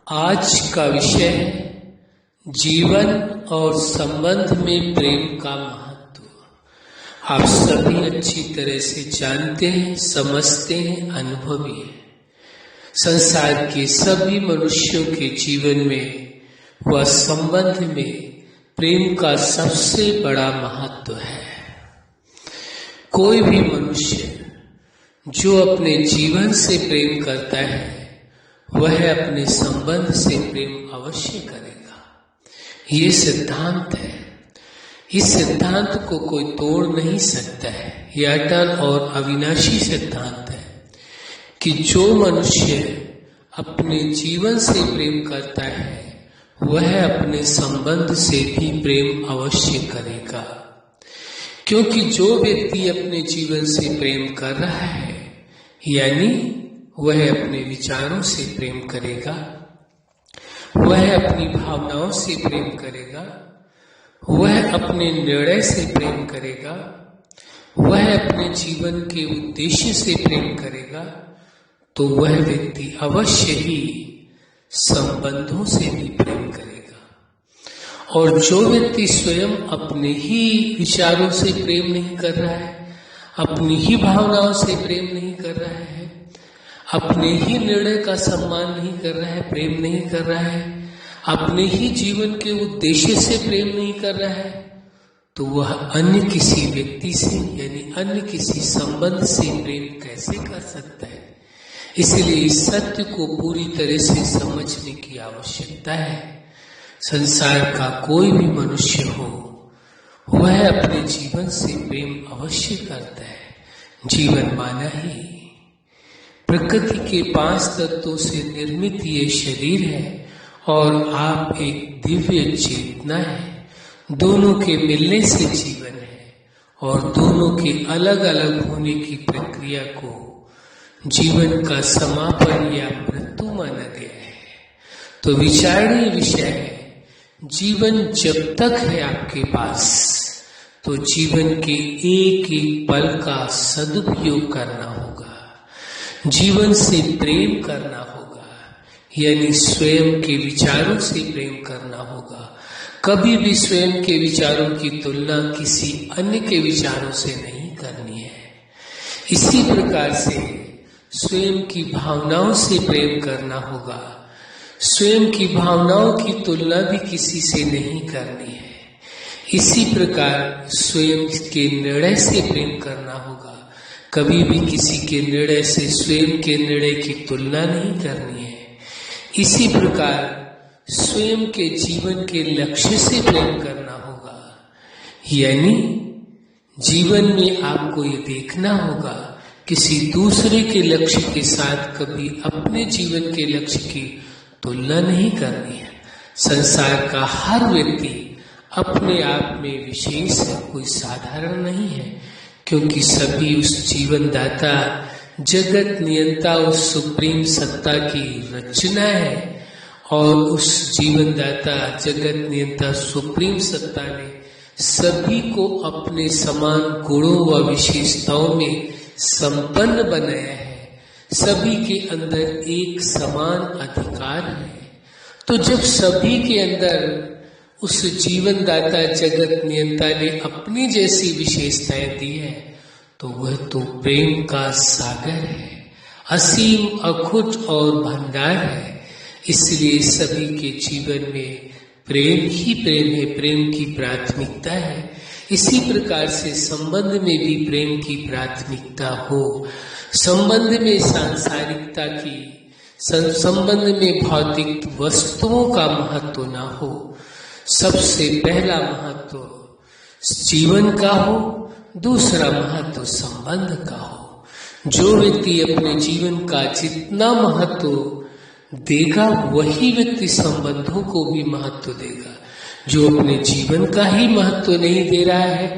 आज का विषय है जीवन और संबंध में प्रेम का महत्व। आप सभी अच्छी तरह से जानते हैं, समझते हैं, अनुभवी हैं। संसार के सभी मनुष्यों के जीवन में व संबंध में प्रेम का सबसे बड़ा महत्व है। कोई भी मनुष्य जो अपने जीवन से प्रेम करता है वह अपने संबंध से प्रेम अवश्य करेगा। ये सिद्धांत है। इस सिद्धांत को कोई तोड़ नहीं सकता है। यह अटल और अविनाशी सिद्धांत है कि जो मनुष्य अपने जीवन से प्रेम करता है वह अपने संबंध से भी प्रेम अवश्य करेगा। क्योंकि जो व्यक्ति अपने जीवन से प्रेम कर रहा है यानी वह अपने विचारों से प्रेम करेगा, वह अपनी भावनाओं से प्रेम करेगा, वह अपने निर्णय से प्रेम करेगा, वह अपने जीवन के उद्देश्य से प्रेम करेगा, तो वह व्यक्ति अवश्य ही संबंधों से भी प्रेम करेगा। और जो व्यक्ति स्वयं अपने ही विचारों से प्रेम नहीं कर रहा है, अपनी ही भावनाओं से प्रेम नहीं कर रहा है, अपने ही निर्णय का सम्मान नहीं कर रहा है, प्रेम नहीं कर रहा है, अपने ही जीवन के उद्देश्य से प्रेम नहीं कर रहा है, तो वह अन्य किसी व्यक्ति से यानी अन्य किसी संबंध से प्रेम कैसे कर सकता है। इसलिए इस सत्य को पूरी तरह से समझने की आवश्यकता है। संसार का कोई भी मनुष्य हो वह अपने जीवन से प्रेम अवश्य करता है। जीवन माना ही प्रकृति के 5 तत्वों से निर्मित ये शरीर है और आप एक दिव्य चेतना है। दोनों के मिलने से जीवन है और दोनों के अलग अलग होने की प्रक्रिया को जीवन का समापन या मृत्यु माना गया है। तो विचारणीय विषय है, जीवन जब तक है आपके पास तो जीवन के एक एक पल का सदुपयोग करना होगा। जीवन से प्रेम करना होगा यानी स्वयं के विचारों से प्रेम करना होगा। कभी भी स्वयं के विचारों की तुलना किसी अन्य के विचारों से नहीं करनी है। इसी प्रकार से स्वयं की भावनाओं से प्रेम करना होगा। स्वयं की भावनाओं की तुलना भी किसी से नहीं करनी है। इसी प्रकार स्वयं के निर्णय से प्रेम करना होगा। कभी भी किसी के निर्णय से स्वयं के निर्णय की तुलना नहीं करनी है। इसी प्रकार स्वयं के जीवन के लक्ष्य से प्रेम करना होगा यानी जीवन में आपको ये देखना होगा किसी दूसरे के लक्ष्य के साथ कभी अपने जीवन के लक्ष्य की तुलना नहीं करनी है। संसार का हर व्यक्ति अपने आप में विशेष है, कोई साधारण नहीं है, क्योंकि सभी उस जीवनदाता जगत नियंता उस सुप्रीम सत्ता की रचना है और उस जीवनदाता जगत नियंता सुप्रीम सत्ता ने सभी को अपने समान गुणों व विशेषताओं में संपन्न बनाया है। सभी के अंदर एक समान अधिकार है। तो जब सभी के अंदर उस जीवनदाता जगत नियंता ने अपनी जैसी विशेषताएं दी है तो वह तो प्रेम का सागर है, असीम अखुट और भंडार है। इसलिए सभी के जीवन में प्रेम ही प्रेम है, प्रेम की प्राथमिकता है। इसी प्रकार से संबंध में भी प्रेम की प्राथमिकता हो। संबंध में सांसारिकता की, संबंध में भौतिक वस्तुओं का महत्व ना हो। सबसे पहला महत्व जीवन का हो, दूसरा महत्व संबंध का हो। जो व्यक्ति अपने जीवन का जितना महत्व देगा वही व्यक्ति संबंधों को भी महत्व देगा। जो अपने जीवन का ही महत्व नहीं दे रहा है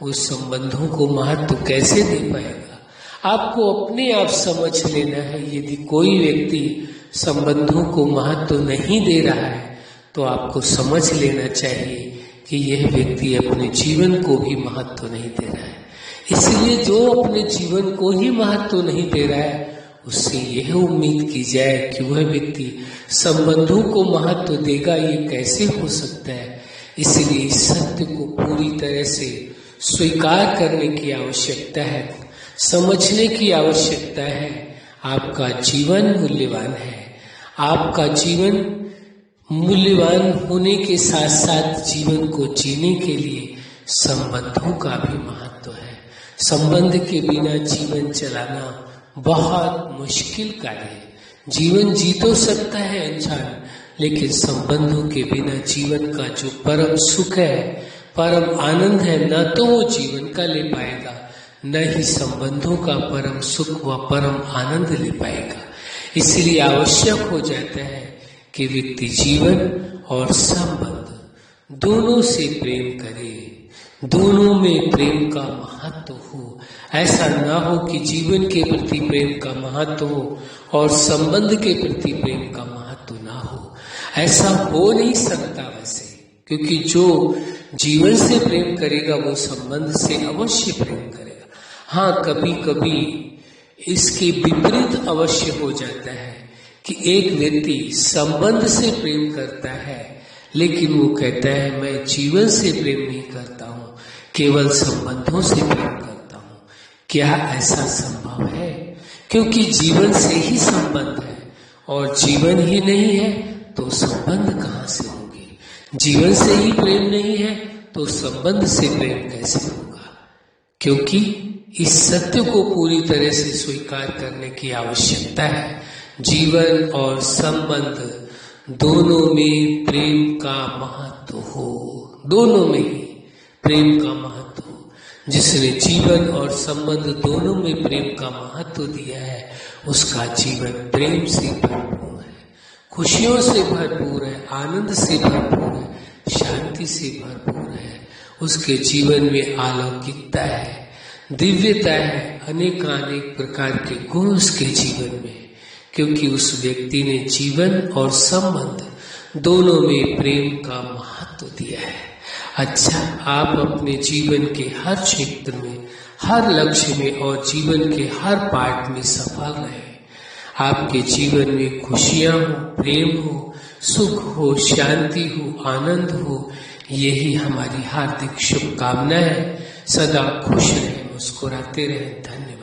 वो संबंधों को महत्व कैसे दे पाएगा। आपको अपने आप समझ लेना है। यदि कोई व्यक्ति संबंधों को महत्व नहीं दे रहा है तो आपको समझ लेना चाहिए कि यह व्यक्ति अपने जीवन को भी महत्व नहीं दे रहा है। इसलिए जो अपने जीवन को ही महत्व नहीं दे रहा है उससे यह उम्मीद की जाए कि वह व्यक्ति संबंधों को महत्व देगा, ये कैसे हो सकता है। इसलिए इस सत्य को पूरी तरह से स्वीकार करने की आवश्यकता है, समझने की आवश्यकता है। आपका जीवन मूल्यवान है। आपका जीवन मूल्यवान होने के साथ साथ जीवन को जीने के लिए संबंधों का भी महत्व है। संबंध के बिना जीवन चलाना बहुत मुश्किल कार्य है। जीवन जी तो सकता है इंसान, लेकिन संबंधों के बिना जीवन का जो परम सुख है, परम आनंद है, न तो वो जीवन का ले पाएगा, न ही संबंधों का परम सुख व परम आनंद ले पाएगा। इसलिए आवश्यक हो जाता है कि व्यक्ति जीवन और संबंध दोनों से प्रेम करे, दोनों में प्रेम का महत्व हो। ऐसा ना हो कि जीवन के प्रति प्रेम का महत्व हो और संबंध के प्रति प्रेम का महत्व ना हो। ऐसा हो नहीं सकता वैसे, क्योंकि जो जीवन से प्रेम करेगा वो संबंध से अवश्य प्रेम करेगा। हाँ, कभी कभी इसके विपरीत अवश्य हो जाता है कि एक व्यक्ति संबंध से प्रेम करता है, लेकिन वो कहता है मैं जीवन से प्रेम नहीं करता हूँ, केवल संबंधों से प्रेम करता हूँ। क्या ऐसा संभव है? क्योंकि जीवन से ही संबंध है, और जीवन ही नहीं है तो संबंध कहाँ से होंगे। जीवन से ही प्रेम नहीं है तो संबंध से प्रेम कैसे होगा। क्योंकि इस सत्य को पूरी तरह से स्वीकार करने की आवश्यकता है। जीवन और संबंध दोनों में प्रेम का महत्व हो, दोनों में ही प्रेम का महत्व हो। जिसने जीवन और संबंध दोनों में प्रेम का महत्व दिया है, उसका जीवन प्रेम से भरपूर है, खुशियों से भरपूर है, आनंद से भरपूर है, शांति से भरपूर है। उसके जीवन में अलौकिकता है, दिव्यता है, अनेकानेक प्रकार के गुण उसके जीवन में, क्योंकि उस व्यक्ति ने जीवन और संबंध दोनों में प्रेम का महत्व दिया है। अच्छा, आप अपने जीवन के हर क्षेत्र में, हर लक्ष्य में और जीवन के हर पार्ट में सफल रहे। आपके जीवन में खुशियां हो, प्रेम हो, सुख हो, शांति हो, आनंद हो, यही हमारी हार्दिक शुभकामना है। सदा खुश रहें, मुस्कुराते रहें। धन्यवाद।